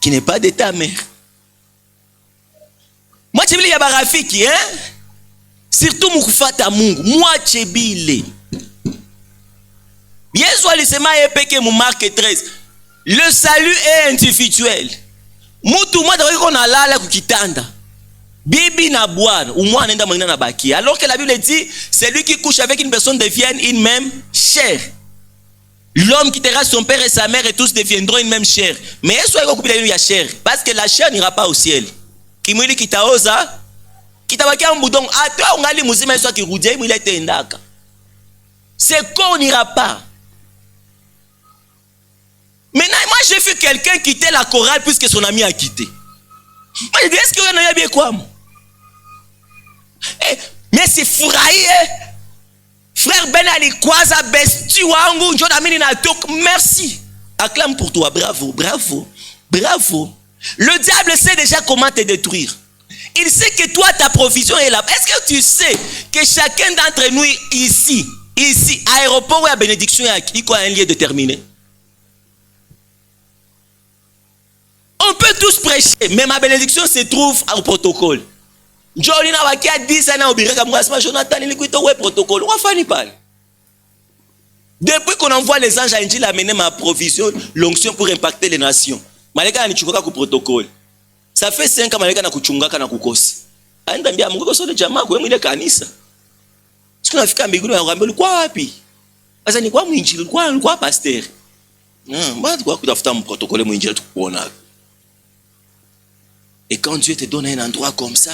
qui n'est pas de ta mère. Moi, tu dis, il y a des rafiki, hein? Surtout, Moukfata Mungu. Moi, tu dis, Yesu alisema yepeke mu Mark 13. Le salut est individuel. Mutu mmoja wako nalala kukitanda. Bibi na bwana, umwa anaenda mwingine na baki. Alors que la Bible dit, celui qui couche avec une personne devient une même chair. L'homme quittera son père et sa mère et tous deviendront une même chair. Mais Yesu ayiko kupila ya chair parce que la chair n'ira pas au ciel. Kimwili kitaoza, kitabaki mbudongo. Ata ungali muzima Yesu akirudia mwili itaendaka. Ce corps n'ira pas. Maintenant, moi j'ai vu quelqu'un quitter la chorale puisque son ami a quitté. Moi je dis, est-ce qu'il y en a bien quoi? Mais c'est furaillé. Frère Ben Ali Kwaza Besti Wangu, Jonamini Natok, merci. Acclame pour toi, bravo, bravo, bravo. Le diable sait déjà comment te détruire. Il sait que toi, ta provision est là. Est-ce que tu sais que chacun d'entre nous ici, aéroport ou à bénédiction, il a un lieu déterminé? On peut tous prêcher, mais ma bénédiction se trouve au protocole. Jolina wakia 10 ans au bireka mwasma Jonathan il kuito ouais protocole. On va faire pas. Depuis qu'on envoie les anges à Injil amener ma provision, l'onction pour impacter les nations. Maleka ni chukoka ku protocole. Ça fait 5 ans maleka na kuchungaka na kukosi. Aenda mbia Mungu kwa sole jamaa kwa mwile kanisa. Siku nafika mbinguni anakuambia ulikuwa wapi? Sasa ni kwa mwinjili, ulikuwa pasteur. Mbona kwa kutafuta protocole mwinjili tukuona. Et quand Dieu te donne un endroit comme ça,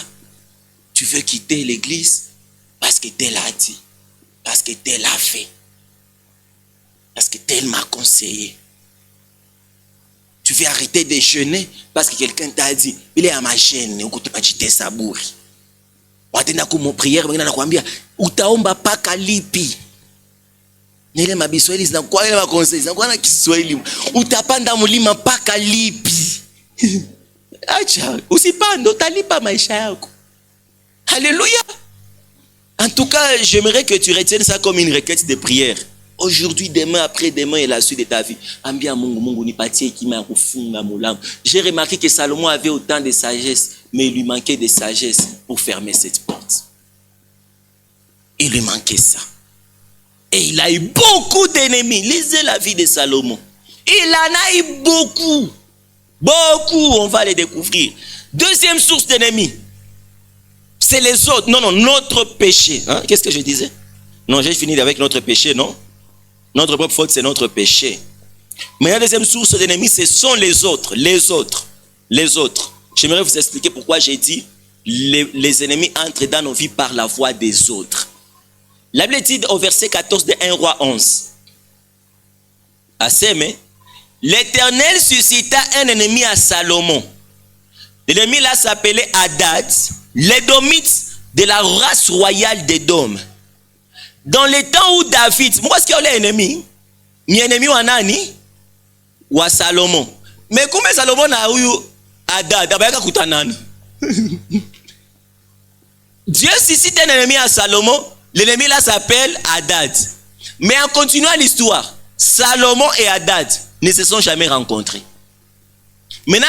tu veux quitter l'église parce que tel a dit, parce que tel a fait, parce que tel m'a conseillé. Tu veux arrêter de jeûner parce que quelqu'un t'a dit, il est à ma chaîne, ou tu m'as dit sabouri. Watenda kumo prière, mwingine anakuambia utaomba paka lipi. Nile mabiswahili zinakuwa ile makonseil, zinakuwa na Kiswahili. Utapanda mlima paka lipi. Acha, usipande utalipa maisha yako. Alléluia. En tout cas, j'aimerais que tu retiennes ça comme une requête de prière. Aujourd'hui, demain, après-demain et la suite de ta vie. Ambia Mungu nipatie kima kufunga mulango. J'ai remarqué que Salomon avait autant de sagesse, mais il lui manquait de sagesse pour fermer cette porte. Il lui manquait ça. Et il a eu beaucoup d'ennemis. Lisez la vie de Salomon. Il en a eu beaucoup. Beaucoup, on va les découvrir. Deuxième source d'ennemis, c'est les autres. Non, notre péché. Hein? Qu'est-ce que je disais? Non, j'ai fini avec notre péché, non? Notre propre faute, c'est notre péché. Mais la deuxième source d'ennemis, ce sont les autres. Les autres. Les autres. J'aimerais vous expliquer pourquoi j'ai dit les ennemis entrent dans nos vies par la voie des autres. La Bible dit au verset 14 de 1 Roi 11. Assez, mais l'Éternel suscita un ennemi à Salomon. L'ennemi là s'appelait Hadad, l'édomite de la race royale d'Édom. Dans les temps où David, pourquoi est-ce qu'il y a l'ennemi? Ni ennemi ou nani? Ou à Salomon. Mais comment Salomon a eu Hadad? Dieu suscite un ennemi à Salomon. L'ennemi là s'appelle Hadad. Mais en continuant l'histoire, Salomon et Hadad ne se sont jamais rencontrés. Maintenant,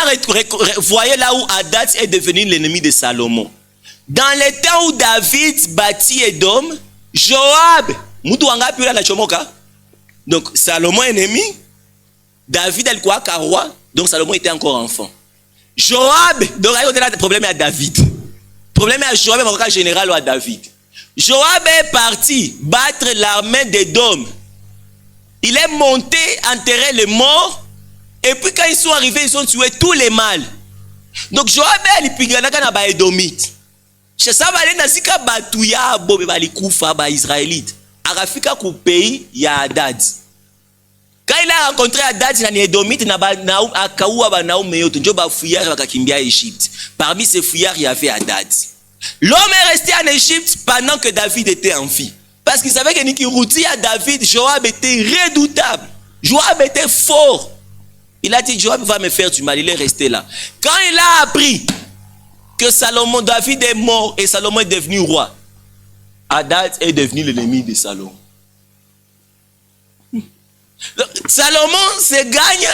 voyez là où Hadad est devenu l'ennemi de Salomon. Dans les temps où David bâtit Édom, Joab, donc Salomon ennemi, David est quoi roi, donc Salomon était encore enfant. Joab, donc il y a des problèmes à David. problème à Joab est général ou à David. Joab est parti battre l'armée d'Édom. Il est monté enterrer les morts. Et puis quand ils sont arrivés, ils ont tué tous les mâles. Donc Joab est l'ipigana na ba Édomite. Chez ça va na zika batuya bobe bali kufa ba Israélite. Arafika ku pays ya Hadad. Quand il a rencontré Hadad na Édomite na ba na akaua ba Naomi yote njo ba fuyari wakakimbia Égypte. Parmi ces fuyards il y avait Hadad. L'homme est resté en Égypte pendant que David était en vie. Parce qu'il savait que Nikirouti à David, Joab était redoutable. Joab était fort. Il a dit, Joab va me faire du mal. Il est resté là. Quand il a appris que David est mort et Salomon est devenu roi, Hadad est devenu l'ennemi de Salomon. Salomon se gagne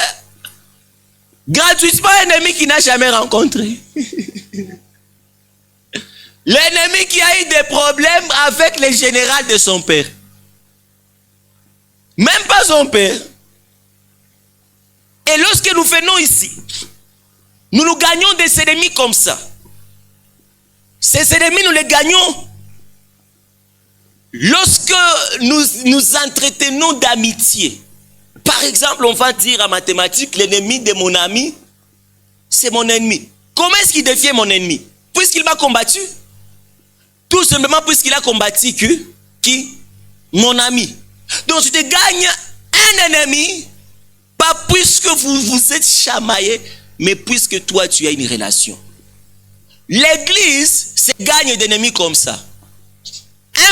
gratuitement un ennemi qu'il n'a jamais rencontré. L'ennemi qui a eu des problèmes avec le général de son père. Même pas son père. Et lorsque nous venons ici, nous gagnons des ennemis comme ça. Ces ennemis, nous les gagnons lorsque nous entretenons d'amitié. Par exemple, on va dire en mathématiques, l'ennemi de mon ami, c'est mon ennemi. Comment est-ce qu'il devient mon ennemi? Puisqu'il m'a combattu. Tout simplement puisqu'il a combattu qui? Mon ami. Donc tu te gagnes un ennemi, pas puisque vous vous êtes chamaillé, mais puisque toi tu as une relation. L'église se gagne d'ennemis comme ça.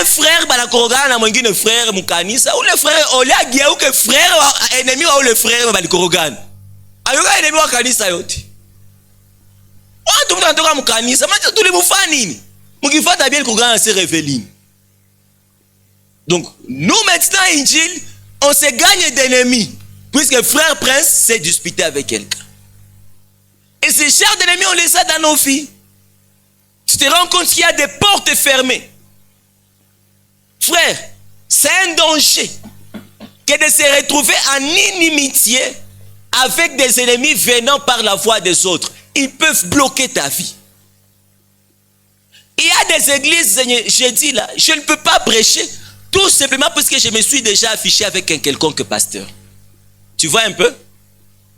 Un frère, balakorogana, mwingine frère, mukanisa, ou le frère, olia ou que frère, ennemi ou le frère, balakorogana. Ayoka ennemi wa kanisa yote. Tout le monde a mukanisa, mais tous les moufanini. Mukifata bien le korogana se révèle. Donc, nous maintenant, Injil, on se gagne d'ennemis. Puisque frère prince s'est disputé avec quelqu'un. Et ces chers d'ennemis, on les a dans nos vies. Tu te rends compte qu'il y a des portes fermées. Frère, c'est un danger que de se retrouver en inimitié avec des ennemis venant par la voie des autres. Ils peuvent bloquer ta vie. Il y a des églises, je dis là, je ne peux pas prêcher tout simplement parce que je me suis déjà affiché avec un quelconque pasteur. Tu vois un peu?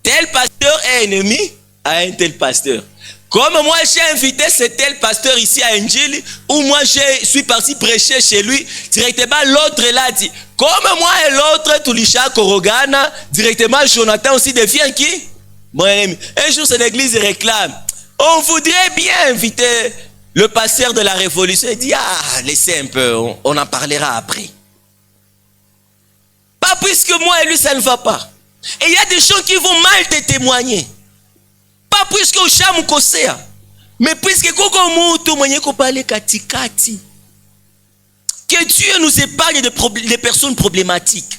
Tel pasteur est ennemi à un tel pasteur. Comme moi j'ai invité ce tel pasteur ici à Injili, ou moi je suis parti prêcher chez lui, directement l'autre l'a dit. Comme moi et l'autre, Tulisha Korogana, directement Jonathan aussi devient qui? Mon ennemi. Un jour cette église réclame. On voudrait bien inviter le pasteur de la révolution. Il dit, laissez un peu, on en parlera après. Pas puisque moi et lui ça ne va pas. Et il y a des gens qui vont mal te témoigner. Pas puisque au chamu kosea, mais puisque koko mutu mwenye ko parler katikati. Que Dieu nous épargne des personnes problématiques.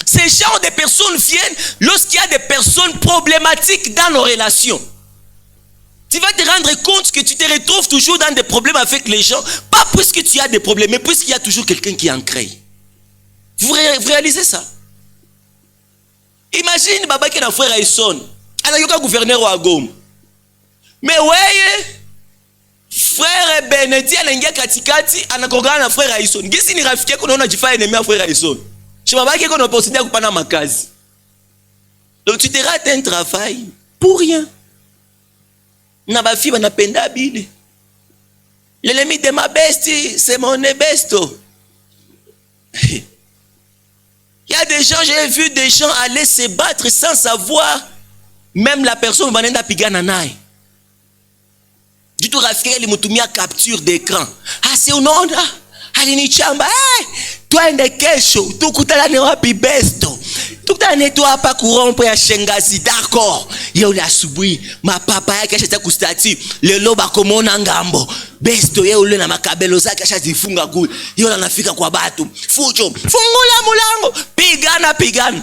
Ces genres de personnes viennent lorsqu'il y a des personnes problématiques dans nos relations. Tu vas te rendre compte que tu te retrouves toujours dans des problèmes avec les gens, pas puisque tu as des problèmes, mais puisqu'il y a toujours quelqu'un qui en crée. Vous réalisez ça? Imagine baba qui est un frère Aïson. Anayoka gouverneur wa Goma. Mais ouais, frère Benedi anaingia katikati anakogana na frère Aïson. Gisi ni rafiki yako unaona jifanya ennemi ya frère Aïson. Je baba yako na opportunité ya kupana makazi. Donc tu te rates un travail pour rien. Na ba fille banapenda bile. L'ennemi de ma bestie, c'est mon besto. Il y a des gens, j'ai vu des gens aller se battre sans savoir même la personne banenda pigana naye. Du tout rafiki limutumia capture d'écran. C'est unaona alinichamba. Twende kesho tukutalane wapi besto. Tukutane tu hapa kurompo ya shengazi, d'accord. Yule asubuhi mapapa yake ashaanza kustati. Lelo bakomona ngambo. Besto yule na makabelo zake ashazifunga kule. Yule anafika kwa batu. Fujo, fungula mulango. Pigana.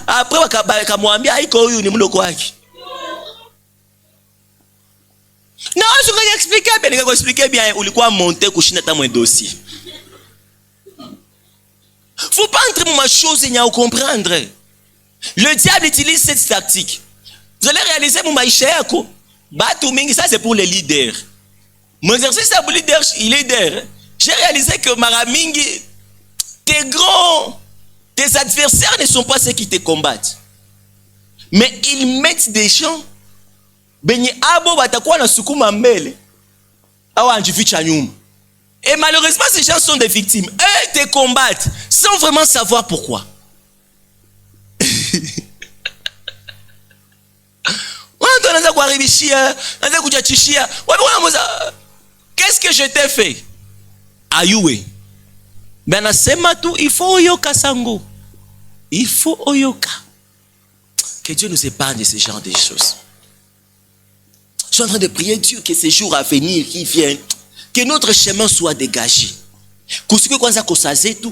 Après wakamwambia haiko huyu ni mloko wake. Non, je vais expliquer bien. Je vais expliquer bien. Ulikuwa monté kushinda ta mwen dossier. Faut pas entrer dans ma chose et n'y comprendre. Le diable utilise cette tactique. Vous allez réaliser mon maïcha yako. Batu mingi, ça c'est pour les leaders. Mon exercice à leader, j'ai réalisé que Maramingi, tes adversaires ne sont pas ceux qui te combattent. Mais ils mettent des gens, benye abo batakuwa na sukuma mbele, awa anjificha nyuma. Et malheureusement, ces gens sont des victimes. Eux te combattent sans vraiment savoir pourquoi. Qu'est-ce que je t'ai fait? Ayoué. Ben nasema tu, il faut oyoka sango. Il faut oyoka. Que Dieu nous épargne de ce genre de choses. Je suis en train de prier Dieu que ces jours à venir qui viennent, que notre chemin soit dégagé. Kusikwe kwanza kosaze tu.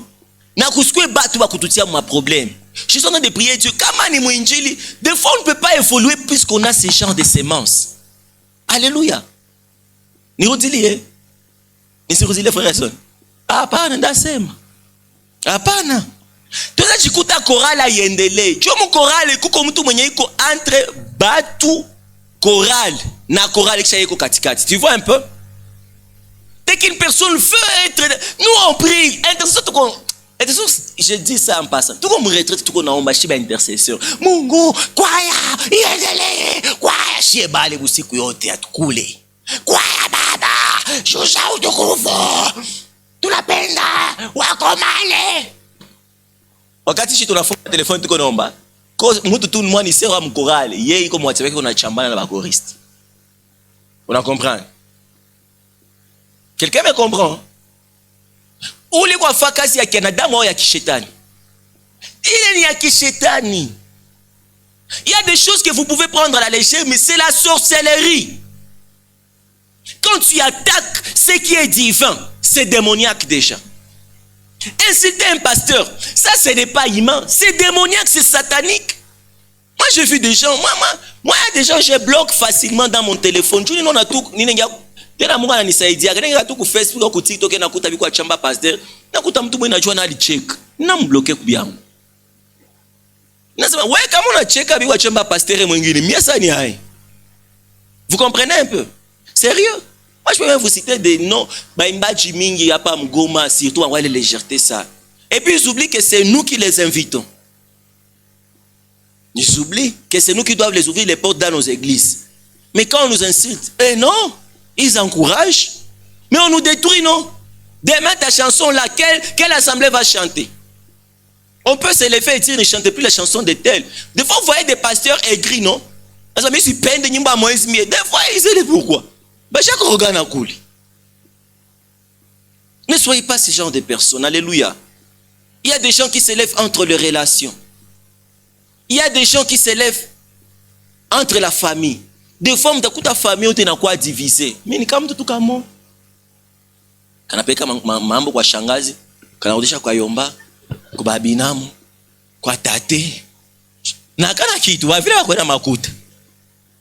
Na kusikwe batu ba kututia ma problème. Je suis en train de prier Dieu. Kama ni mwinjili, des fois on ne peut pas évoluer puisqu'on a ce genre de semences. Alléluia. Nirudilie. Nisirudilie frère son. Hapana ndasema. Hapana. Tuza jikuta korala yendele. Jomo korale kuko mtu mwenye iko entre batu chorale na chorale kisha iko katikati. Tu vois un peu? Dès qu'une personne veut être, nous on prie, intercession tout qu'on, je dis ça en passant. Tout qu'on me retraite, tout qu'on a omba shiba intercession. Mungu, kwaya, yendele, kwaya sheba usiku yote atukule. Kwaya baba, shusha utukufu. Tunapenda wakomale. Wakati shi tunafunga telefoni tuko naomba. Mtu tu mwani sera mkorale, yeye iko mwateweke kuna chambana na bakoriste. On comprend? Quelqu'un me comprend? Uli kwa fakasi ya Canada moi ya kishetani. Il est ya kishetani. Il y a des choses que vous pouvez prendre à la légère, mais c'est la sorcellerie. Quand tu attaques ce qui est divin, c'est démoniaque déjà. Insulter un pasteur, ça ce n'est pas humain, c'est démoniaque, c'est satanique. Moi j'ai vu des gens, moi il y a des gens je bloque facilement dans mon téléphone. Je n'en a tout, tena Mungu ananisaidia. Kana tu ku Facebook au ku TikTok na kuta biko chamba pasteur, na kuta mtu mwenye anajua na alicheck. Na mbloke kubiangu. Nasema wewe kama unacheka biko chamba pasteur mwingine, mia sana ni hai. Vous comprenez un peu? Sérieux? Moi je peux même vous citer des noms, baimbaji mingi hapa Mgoma, surtout en les légèreté ça. Et puis ils oublient que c'est nous qui les invitons. Ils oublient que c'est nous qui doivent les ouvrir les portes dans nos églises. Mais quand on nous insulte, non, ils encouragent, mais on nous détruit, non? Demain, ta chanson là, quelle assemblée va chanter? On peut se lever et dire, ne chantez plus les chansons de tel. Des fois, vous voyez des pasteurs aigris, non? Des fois, ils se lèvent pourquoi? Ne soyez pas ce genre de personnes. Alléluia. Il y a des gens qui se lèvent entre les relations. Il y a des gens qui se lèvent entre la famille. Des fois, ta famille est quoi divisée. Mais ni kama mtu kama kanapeka mambo kwa shangazi, kanarudisha kwa yomba, kwa babinamu, kwa tate. Na kana kitu wa vile wakwenda makuta.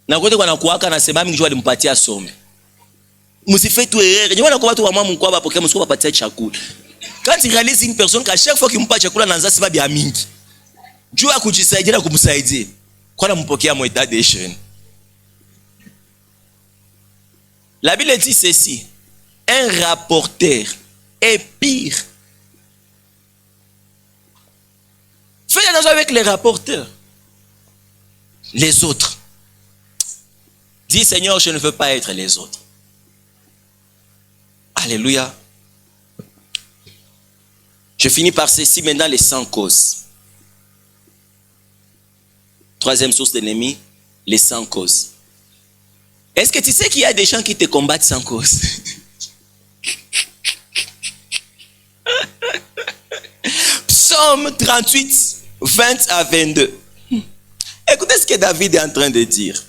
Na kote kwa nakuaka na sema mingi alimpatia sombe. Msifanye tu erreur. Ni wana kwa watu wa mama mkwa bapokea msiko bapatia chakula. Quand tu réalises une personne qu'à chaque fois qu'il mpa chakula na nzasi ba bia mingi. Juu akujisaidia na kumsaidia. Kwa nampokea mu état de jeune. La Bible dit ceci, un rapporteur est pire. Faites attention avec les rapporteurs. Les autres. Dis Seigneur, je ne veux pas être les autres. Alléluia. Je finis par ceci maintenant, les 100 causes. Troisième source d'ennemi, les 100 causes. Est-ce que tu sais qu'il y a des gens qui te combattent sans cause? Psaume 38, 20 à 22. Écoutez ce que David est en train de dire.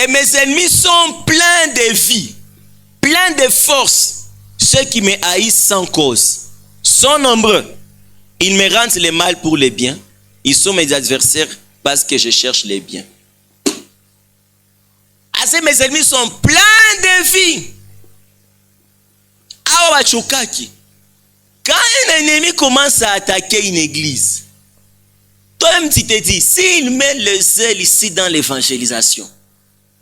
Et mes ennemis sont pleins de vie, pleins de force. Ceux qui me haïssent sans cause sont nombreux. Ils me rendent le mal pour le bien. Ils sont mes adversaires parce que je cherche les biens. Assez mes ennemis sont pleins de vie. Quand un ennemi commence à attaquer une église, toi-même tu te dis, s'il met le zèle ici dans l'évangélisation,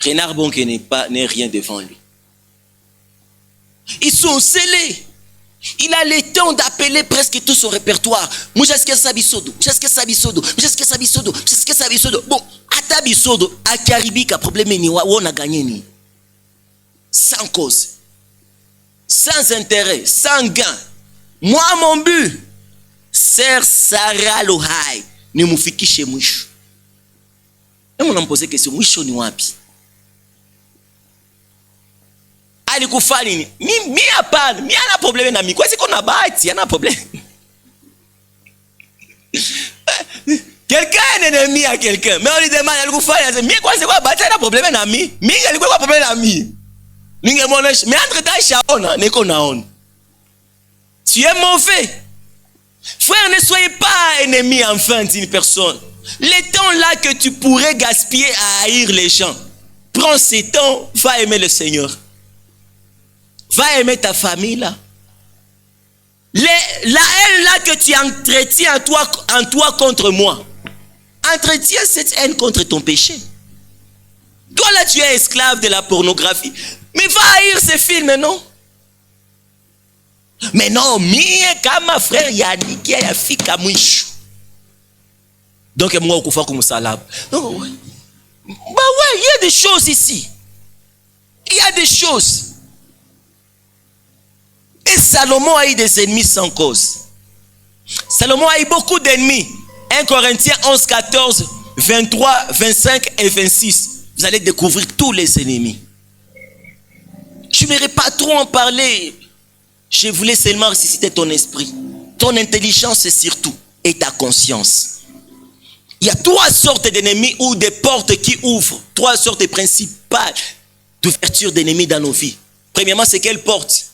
Renard Bonke n'est rien devant lui. Ils sont scellés. Il a le temps d'appeler presque tout son répertoire. Bon, ata bisodo, a Caribika, problème ni wa, on a gagné ni. Sans cause. Sans intérêt, sans gain. Moi, mon but, Sir Sarah Lohai, ne mufikishe mwisho. Et on a posé question, mwisho ni wapi? Alikufa nini? Mi hapana, mi ana problème na mi. Kwa siko na bahati, ana problème. Quelqu'un est ennemi à quelqu'un. Mais on lui demande, alikufa nini? Mi kwa siko bahati, ana problème na mi. Mi alikuwa problème na mi. Ninge monesh, mais entre temps shaona, neko naona. Tu es mauvais. Frère, ne soyez pas ennemi enfin d'une personne. Le temps là que tu pourrais gaspiller à haïr les gens, prends ce temps, va aimer le Seigneur. Va aimer ta famille là. La haine là que tu entretiens en toi contre moi, entretiens cette haine contre ton péché. Toi là tu es esclave de la pornographie. Mais va haïr ces films, non? Mais non, mie kama frère Yannick ya fika mwisho. Donc moi okufa kumusalaba. Donc ouais. Bah ouais, il y a des choses ici. Il y a des choses. Et Salomon a eu des ennemis sans cause. Salomon a eu beaucoup d'ennemis. 1 Corinthiens 11, 14, 23, 25 et 26. Vous allez découvrir tous les ennemis. Je n'aimerais pas trop en parler. Je voulais seulement ressusciter ton esprit, ton intelligence surtout, et ta conscience. Il y a 3 sortes d'ennemis ou des portes qui ouvrent. 3 sortes principales d'ouverture d'ennemis dans nos vies. Premièrement, c'est quelle porte?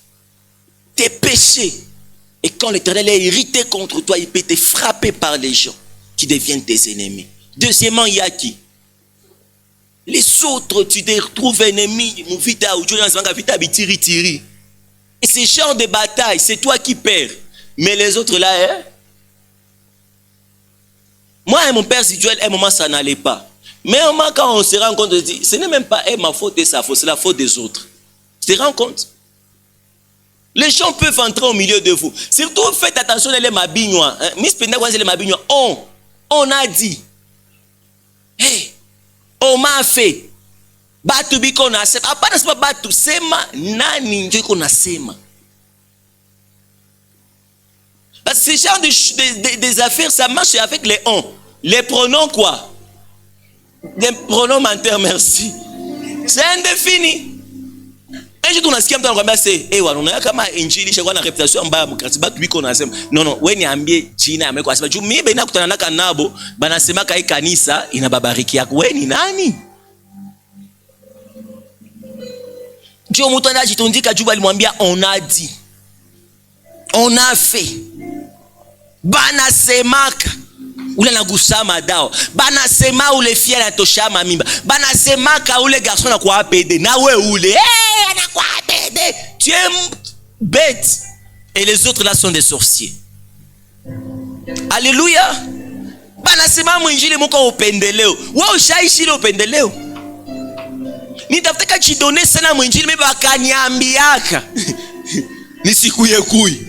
Tes péchés. Et quand l'Éternel est irrité contre toi, il peut te frapper par les gens qui deviennent tes ennemis. Deuxièmement, il y a qui? Les autres, tu te retrouves ennemis. Et ce genre de bataille, c'est toi qui perds. Mais les autres là, hein? Moi et mon père spirituel, à un moment, ça n'allait pas. Mais à un moment, quand on se rend compte, on se dit, ce n'est même pas ma faute et sa faute, c'est la faute des autres. Tu te rends compte? Les gens peuvent entrer au milieu de vous. Surtout, faites attention, les mabinois. Miss Penda, les mabinois. On a dit. Hey, on m'a fait. Batu biko na sema. Hapana sema batu. Sema nani njo iko na sema. Parce que ce genre des affaires, ça marche avec les on. Les pronoms quoi? Les pronoms menteurs, merci. C'est indéfini. Un jour, on a ce qui m'a dit, c'est, eh, on a comme injili, j'ai une réputation, non, non, when yambie China, mais quoi, c'est pas, mais ben, na na kanabo, banasema kai kanisa, ina babariki yako, weni nani? Dieu mutanda jitondika juba alimwambia on a dit. On a fait. Banasemaka. Ule nagusa madao. Banasema ule fia na toshama mimba. Banasemaka ule garçon na kwa apede. Na we ule. Eh, na kwa apede. Tu es bête. Et les autres là sont des sorciers. Alléluia. Banasema mwinjili moko upendeleo. Wewe ushaishi ile upendeleo. Nitafutaka chidone sana mwinjili mimi bakaniambiaka. Nisikuye kui.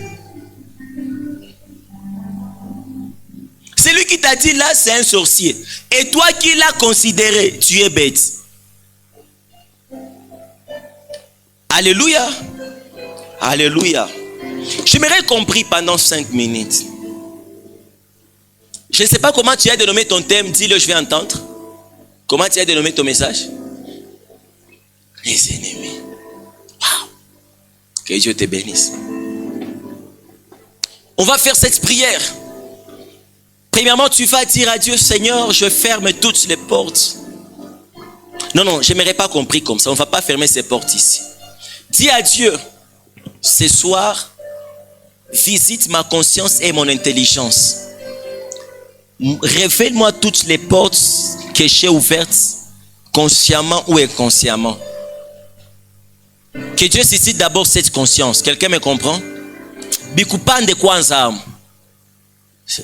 Celui qui t'a dit là, c'est un sorcier. Et toi qui l'as considéré, tu es bête. Alléluia. Alléluia. Je m'aurais compris pendant 5 minutes. Je ne sais pas comment tu as dénommé ton thème. Dis-le, je vais entendre. Comment tu as dénommé ton message? Les ennemis. Wow. Que Dieu te bénisse. On va faire cette prière. Premièrement, tu vas dire à Dieu, Seigneur, je ferme toutes les portes. Non, non, je n'aurais pas compris comme ça. On ne va pas fermer ces portes ici. Dis à Dieu, ce soir, visite ma conscience et mon intelligence. Révèle-moi toutes les portes que j'ai ouvertes, consciemment ou inconsciemment. Que Dieu suscite d'abord cette conscience. Quelqu'un me comprend? Bikupande kwanza.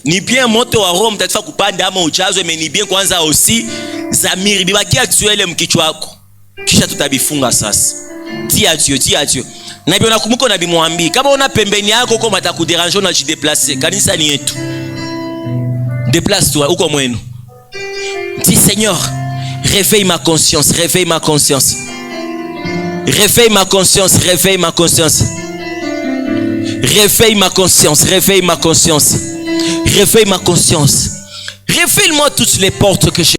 Ni bien moto wa Rome tatifa kupanda ama uchazo, mais ni bien kwanza aussi zamiri bibaki actuele mkichwa wako. kisha tutabifunga sasa. Tia Dieu. Na bia unakumbuka na bimwambi kama una pembeni yako uko matakuderange na jideplacer. Kanisa ni yetu. Déplace-toi uko mwenu. Dis Seigneur, réveille ma conscience, réveille ma conscience. Réveille ma conscience, réveille ma conscience. Réveille ma conscience, réveille ma conscience. Réveille ma conscience. Réveille-moi toutes les portes que j'ai